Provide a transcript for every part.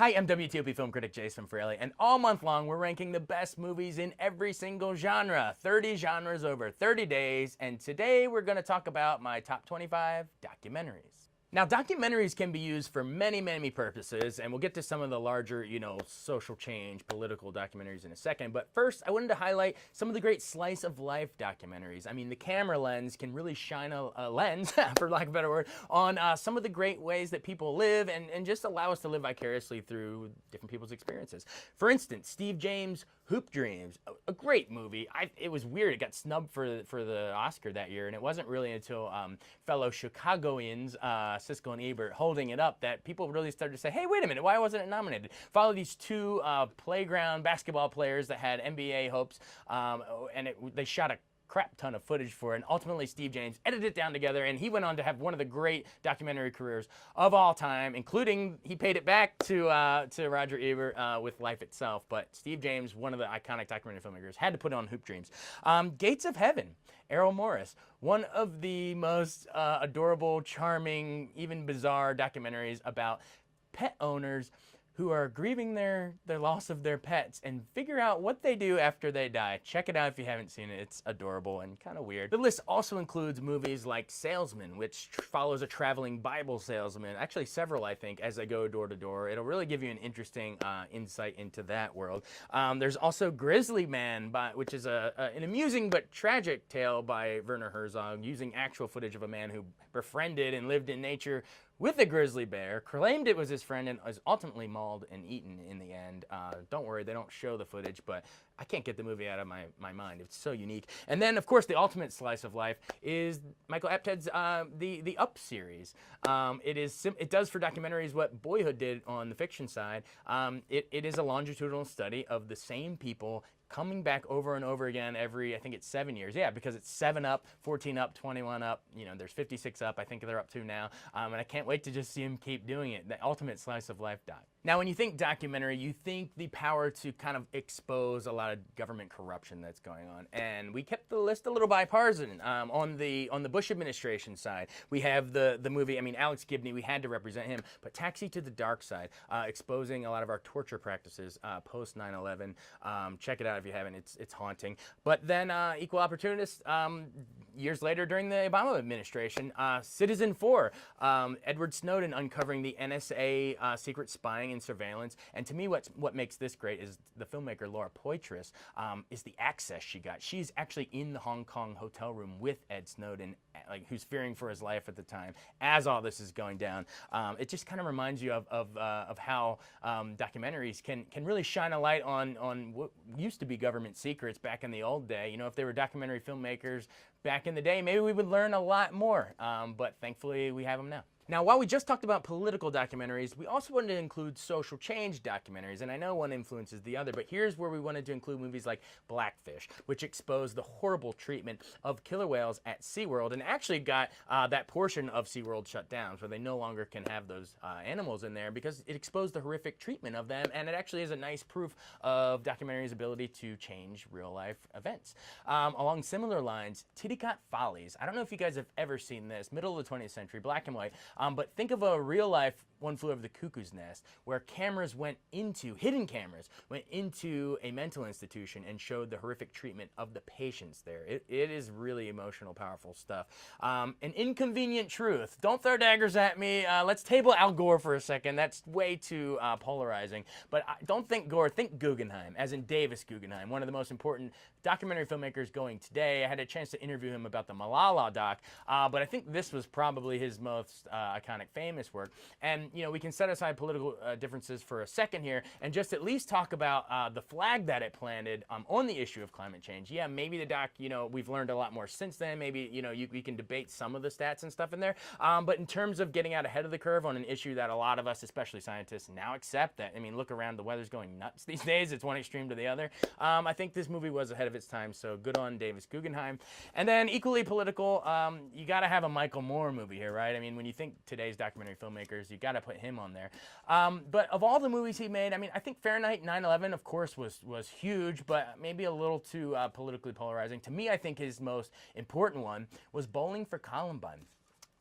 Hi, I'm WTOP film critic Jason Fraley, and all month long we're ranking the best movies in every single genre. 30 genres over 30 days, and today we're going to talk about my top 25 documentaries. Now, documentaries can be used for many purposes, and we'll get to some of the larger, social change, political documentaries in a second. But first, I wanted to highlight some of the great slice of life documentaries. I mean, the camera lens can really shine a lens, for lack of a better word, on some of the great ways that people live and just allow us to live vicariously through different people's experiences. For instance, Steve James' Hoop Dreams, a great movie. It was weird. It got snubbed for the Oscar that year, and it wasn't really until fellow Chicagoans, Siskel and Ebert, holding it up that people really started to say, hey, wait a minute, why wasn't it nominated? Follow these two playground basketball players that had NBA hopes, and they shot a crap ton of footage for it, and ultimately Steve James edited it down together, and he went on to have one of the great documentary careers of all time, including he paid it back to Roger Ebert with Life itself. But Steve James, one of the iconic documentary filmmakers, had to put on Hoop Dreams. Gates of Heaven, Errol Morris, one of the most adorable, charming, even bizarre documentaries about pet owners who are grieving their loss of their pets and figure out what they do after they die. Check it out if you haven't seen it. It's adorable and kind of weird. The list also includes movies like Salesman, which follows a traveling Bible salesman, actually several, I think, as they go door to door. It'll really give you an interesting insight into that world. There's also Grizzly Man, which is an amusing but tragic tale by Werner Herzog, using actual footage of a man who befriended and lived in nature with a grizzly bear, claimed it was his friend, and was ultimately mauled and eaten in the end. Don't worry, they don't show the footage, but I can't get the movie out of my mind. It's so unique. And then, of course, the ultimate slice of life is Michael Apted's the Up series. It does for documentaries what Boyhood did on the fiction side. It is a longitudinal study of the same people coming back over and over again every, I think it's 7 years. Yeah, because it's 7 up, 14 up, 21 up. There's 56 up. I think they're up to now. And I can't wait to just see them keep doing it. The ultimate slice of life doc. Now, when you think documentary, you think the power to kind of expose a lot of government corruption that's going on. And we kept the list a little bipartisan. On the Bush administration side, we have the movie, Alex Gibney, we had to represent him, but Taxi to the Dark Side, exposing a lot of our torture practices post 9/11. Check it out if you haven't. It's haunting. But then Equal Opportunist, years later during the Obama administration, Citizen 4, Edward Snowden uncovering the NSA secret spying and surveillance. And to me, what makes this great is the filmmaker Laura Poitras, is the access she got. She's actually in the Hong Kong hotel room with Ed Snowden, who's fearing for his life at the time, as all this is going down. It just kind of reminds you of how documentaries can really shine a light on what used to be government secrets back in the old day. If they were documentary filmmakers back in the day, maybe we would learn a lot more, but thankfully we have them now. Now, while we just talked about political documentaries, we also wanted to include social change documentaries, and I know one influences the other, but here's where we wanted to include movies like Blackfish, which exposed the horrible treatment of killer whales at SeaWorld, and actually got that portion of SeaWorld shut down, so they no longer can have those animals in there because it exposed the horrific treatment of them, and it actually is a nice proof of documentary's ability to change real-life events. Along similar lines, Titicut Follies. I don't know if you guys have ever seen this, middle of the 20th century, black and white. But think of a real-life One Flew Over the Cuckoo's Nest, where hidden cameras went into a mental institution and showed the horrific treatment of the patients there. It is really emotional, powerful stuff. An Inconvenient Truth. Don't throw daggers at me. Let's table Al Gore for a second. That's way too polarizing. But don't think Gore, think Guggenheim, as in Davis Guggenheim, one of the most important documentary filmmakers going today. I had a chance to interview him about the Malala doc, but I think this was probably his most iconic, famous work. And, we can set aside political differences for a second here and just at least talk about the flag that it planted on the issue of climate change. Yeah, maybe the doc, we've learned a lot more since then. Maybe, we can debate some of the stats and stuff in there. But in terms of getting out ahead of the curve on an issue that a lot of us, especially scientists, now accept that, look around, the weather's going nuts these days. It's one extreme to the other. I think this movie was ahead of its time, so good on Davis Guggenheim. And then equally political, you got to have a Michael Moore movie here, right? When you think today's documentary filmmakers, you got to put him on there. But of all the movies he made, I think Fahrenheit 9/11, of course, was huge, but maybe a little too politically polarizing. To me, I think his most important one was Bowling for Columbine.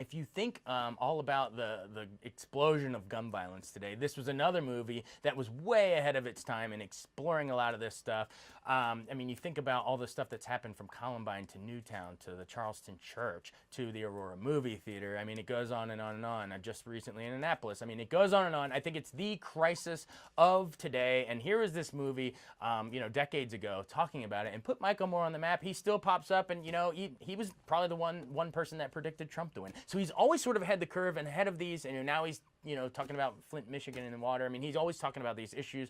If you think all about the explosion of gun violence today, this was another movie that was way ahead of its time in exploring a lot of this stuff. I mean, you think about all the stuff that's happened from Columbine to Newtown to the Charleston Church to the Aurora movie theater. I mean, it goes on and on and on. Just recently in Annapolis. I mean, it goes on and on. I think it's the crisis of today. And here is this movie, decades ago, talking about it and put Michael Moore on the map. He still pops up, and he was probably the one person that predicted Trump to win. So he's always sort of ahead the curve and ahead of these, and now he's talking about Flint, Michigan in the water. I mean, he's always talking about these issues.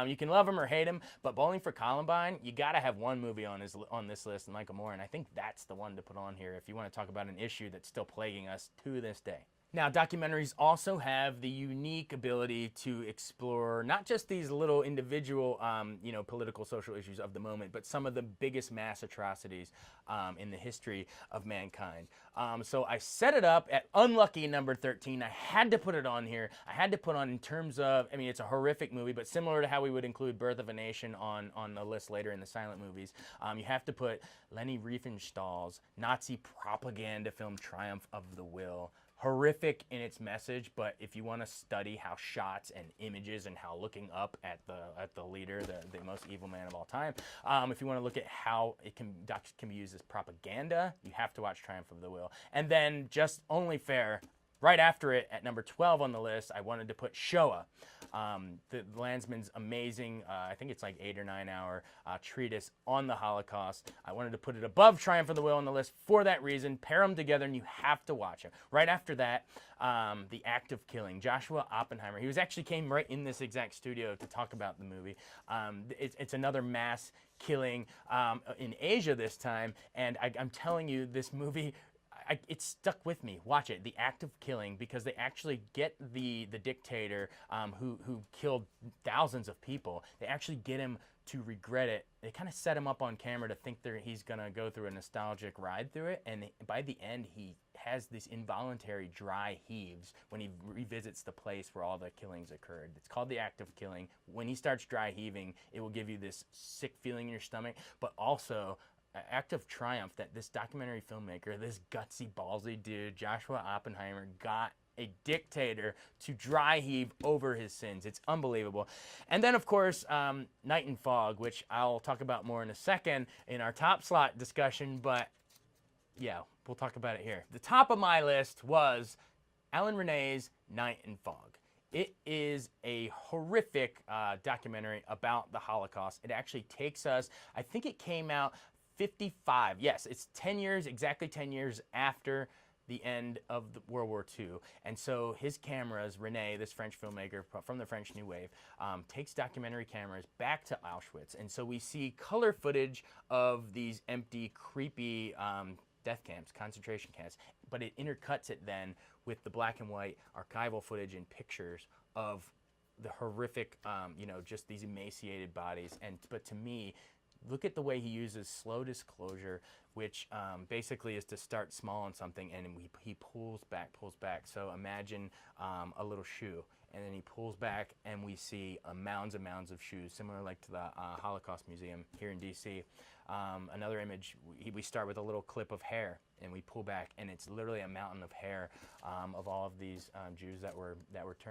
You can love him or hate him, but Bowling for Columbine, you got to have one movie on this list, Michael Moore, and I think that's the one to put on here if you want to talk about an issue that's still plaguing us to this day. Now, documentaries also have the unique ability to explore not just these little individual, political, social issues of the moment, but some of the biggest mass atrocities in the history of mankind. So I set it up at unlucky number 13. I had to put it on here. I had to put on in terms of, I mean, it's a horrific movie, but similar to how we would include Birth of a Nation on the list later in the silent movies, you have to put Leni Riefenstahl's Nazi propaganda film Triumph of the Will. Horrific in its message, but if you want to study how shots and images and how looking up at the leader, the most evil man of all time, if you want to look at how it can be used as propaganda, you have to watch Triumph of the Will. And then, just only fair, right after it, at number 12 on the list, I wanted to put Shoah, the Landsman's amazing, I think it's like 8 or 9 hour treatise on the Holocaust. I wanted to put it above Triumph of the Will on the list for that reason. Pair them together and you have to watch them. Right after that, The Act of Killing, Joshua Oppenheimer. He actually came right in this exact studio to talk about the movie. It's another mass killing in Asia this time, and I'm telling you, this movie, it stuck with me. Watch it, The Act of Killing, because they actually get the dictator who killed thousands of people. They actually get him to regret it. They kind of set him up on camera to think he's gonna go through a nostalgic ride through it, and by the end he has these involuntary dry heaves when he revisits the place where all the killings occurred. It's called The Act of Killing. When he starts dry heaving, it will give you this sick feeling in your stomach, but also act of triumph that this documentary filmmaker, this gutsy, ballsy dude, Joshua Oppenheimer, got a dictator to dry heave over his sins. It's unbelievable. And then, of course, Night and Fog, which I'll talk about more in a second in our top slot discussion, but yeah, we'll talk about it here. The top of my list was Alan Renee's Night and Fog. It is a horrific documentary about the Holocaust. It actually takes us, I think it came out 55. Yes, it's 10 years, exactly 10 years after the end of World War II. And so his cameras, Renee, this French filmmaker from the French New Wave, takes documentary cameras back to Auschwitz. And so we see color footage of these empty, creepy death camps, concentration camps, but it intercuts it then with the black and white archival footage and pictures of the horrific, just these emaciated bodies. But to me, look at the way he uses slow disclosure, which basically is to start small on something, and he pulls back. So imagine a little shoe, and then he pulls back, and we see mounds and mounds of shoes, similar like to the Holocaust Museum here in D.C. Another image, we start with a little clip of hair, and we pull back, and it's literally a mountain of hair of all of these Jews that were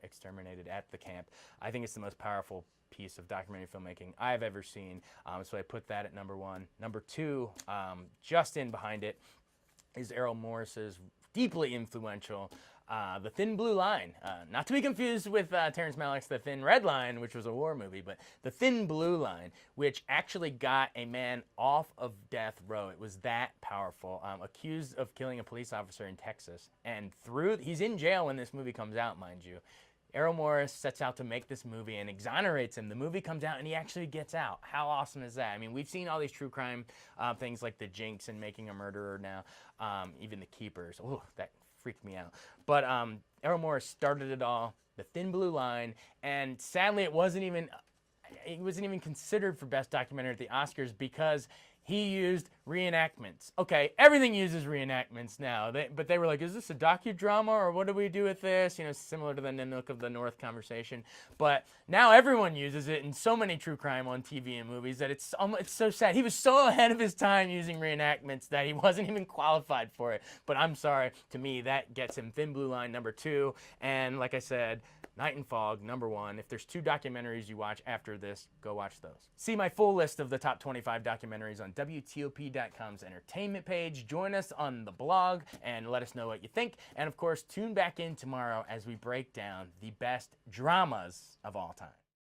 exterminated at the camp. I think it's the most powerful piece of documentary filmmaking I've ever seen, so I put that at number 1. Number 2, just in behind it, is Errol Morris's deeply influential The Thin Blue Line, not to be confused with Terrence Malick's The Thin Red Line, which was a war movie, but The Thin Blue Line, which actually got a man off of death row. It was that powerful, accused of killing a police officer in Texas, and he's in jail when this movie comes out, mind you. Errol Morris sets out to make this movie and exonerates him. The movie comes out and he actually gets out. How awesome is that? I mean, we've seen all these true crime things like The Jinx and Making a Murderer now, even The Keepers. Oh, that freaked me out. But Errol Morris started it all, The Thin Blue Line, and sadly it wasn't even considered for Best Documentary at the Oscars because He used reenactments. Okay, everything uses reenactments now. But they were like, is this a docudrama or what do we do with this? You know, similar to the Nanook of the North conversation. But now everyone uses it in so many true crime on TV and movies that it's so sad. He was so ahead of his time using reenactments that he wasn't even qualified for it. But I'm sorry, to me, that gets him Thin Blue Line #2. And like I said, Night and Fog #1. If there's 2 documentaries you watch after this, go watch those. See my full list of the top 25 documentaries on WTOP.com's entertainment page. Join us on the blog and let us know what you think. And of course, tune back in tomorrow as we break down the best dramas of all time.